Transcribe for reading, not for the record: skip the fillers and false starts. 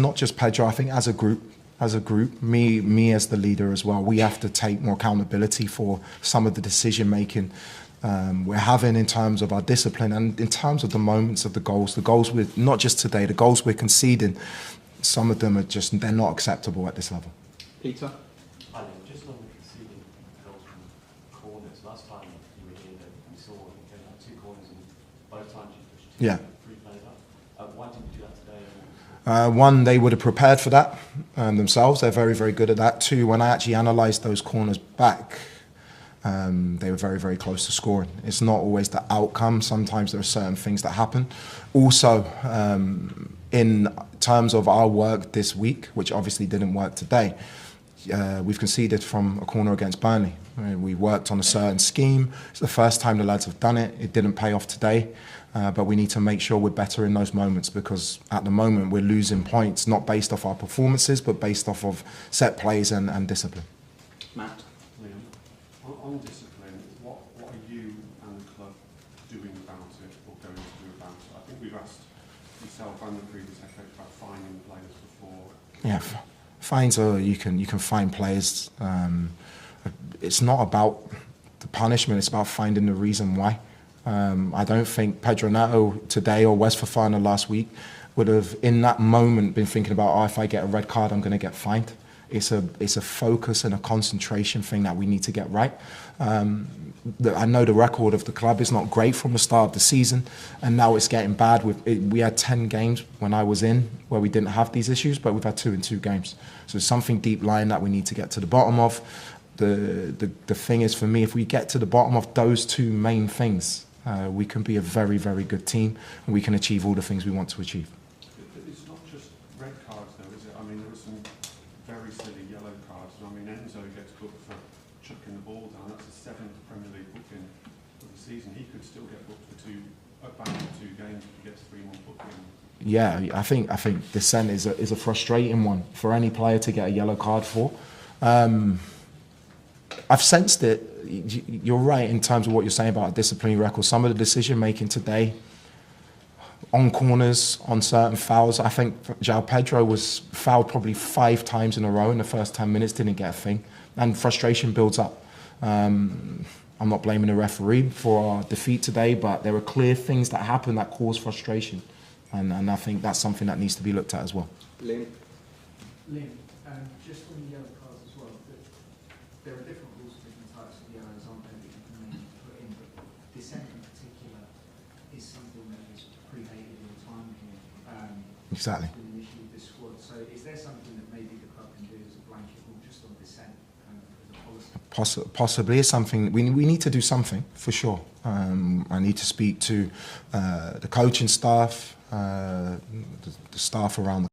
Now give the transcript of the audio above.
Not just Pedro, I think as a group, me as the leader as well, we have to take more accountability for some of the decision making we're having in terms of our discipline and in terms of the moments of the goals we're, not just today, the goals we're conceding, some of them are just, they're not acceptable at this level. Peter? I mean, just on the conceding goals from corners, last time you were here, we saw you had 2 corners and both times you pushed 2 3 players up. Why didn't you do that today? One, they would have prepared for that themselves. They're very, very good at that. 2, when I actually analysed those corners back, they were very, very close to scoring. It's not always the outcome. Sometimes there are certain things that happen. Also, in terms of our work this week, which obviously didn't work today, we've conceded from a corner against Burnley. We worked on a certain scheme. It's the first time the lads have done it. It didn't pay off today. But we need to make sure we're better in those moments, because at the moment we're losing points, not based off our performances, but based off of set plays and discipline. Matt? On discipline, what are you and the club doing about it, or going to do about it? I think we've asked yourself and the previous head coach about fining players before. Yeah, fines are, you can fine players. It's not about the punishment, it's about finding the reason why. I don't think Pedro Neto today or West Fofana last week would have, in that moment, been thinking about, oh, if I get a red card, I'm going to get fined. It's a focus and a concentration thing that we need to get right. I know the record of the club is not great from the start of the season, and now it's getting bad. We had 10 games when I was in where we didn't have these issues, but we've had 2 in 2 games. So it's something deep lying that we need to get to the bottom of. The thing is, for me, if we get to the bottom of those 2 main things, we can be a very, very good team, and we can achieve all the things we want to achieve. But it's not just red cards, though, is it? I mean, there were some very silly yellow cards. I mean, Enzo gets booked for chucking the ball down. That's the 7th Premier League booking of the season. He could still get booked for 2 games if he gets 3 more bookings. Yeah, I think dissent is a frustrating one for any player to get a yellow card for. I've sensed it. You're right in terms of what you're saying about a disciplinary record. Some of the decision making today, on corners, on certain fouls. I think João Pedro was fouled probably 5 times in a row in the first 10 minutes, didn't get a thing, and frustration builds up. I'm not blaming the referee for our defeat today, but there are clear things that happen that cause frustration, and I think that's something that needs to be looked at as well. Liam? Just on the yellow cards as well, there are different rules for different types of yellows, aren't there, that you can maybe put in, but dissent in particular is something that is predated in time here. Exactly. It's been an issue with this squad. So is there something that maybe the club can do as a blanket rule just on dissent as a policy? Possibly is something we need to do something for sure. I need to speak to the coaching staff, the staff around the